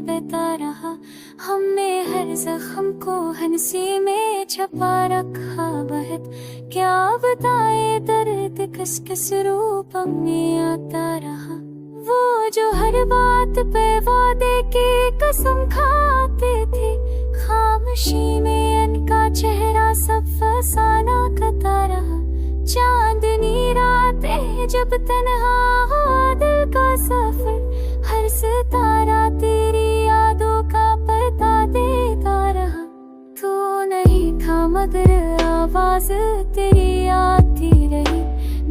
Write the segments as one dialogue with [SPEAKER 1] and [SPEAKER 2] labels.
[SPEAKER 1] बहता रहा। हमने हर जख्म को हंसी में छपा रखा। बहुत क्या बताए दर्द किस किस रूप में आता रहा। वो जो हर बात पे वादे की कसम खाते थे, खामोशी में उनका चेहरा सब फसाना करता रहा। चांदनी रातें जब तन्हा हुआ दिल का सफर, हर सितारा तेरी यादों का पता देता रहा। तू नहीं था मगर आवाज तेरी आती रही।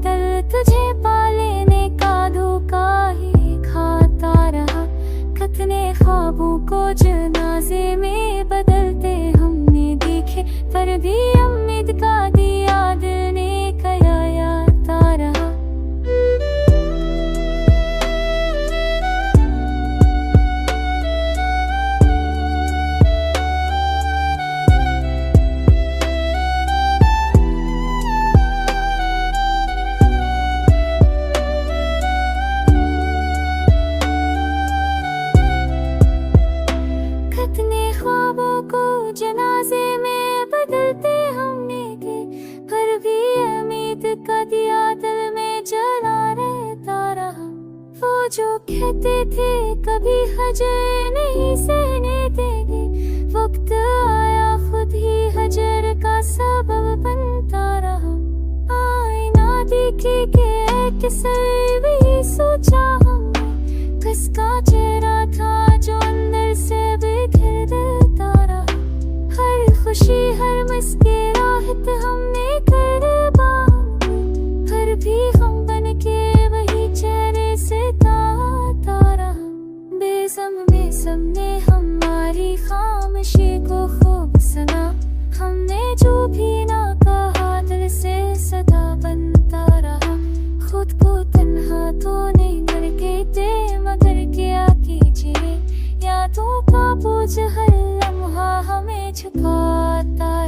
[SPEAKER 1] दिल तुझे पा लेने का धोखा ही खाता रहा। कितने ख्वाबों को जनाजे में बदलते हमने देखे, पर भी उम्मीद का दिया दिल ने कयाता रहा। जनाजे में बदलते हमने थे, पर भी उम्मीद का दिया दिल में जला रहता रहा। वो जो कहते थे कभी हजर नहीं सहने देंगे, वक्त आया खुद ही हजर का सबब बनता रहा। आईना देखे के किसे भी सोचा हमने, किसका चेहरा था जो अंदर से बिखर देता रहा। हर खुशी हर मुस्कुराहट हमने कुर्बान की, फिर भी हम बन के वही चेहरे से ताता रहा। बेसम ने हमारी खामोशी को खूब सुना। हमने जो भी ना कहा दिल से सदा बनता रहा। खुद को तन्हा तो नहीं करके दे, मगर क्या कीजिए यादों का बोझ हर लम्हा हमें छुपाता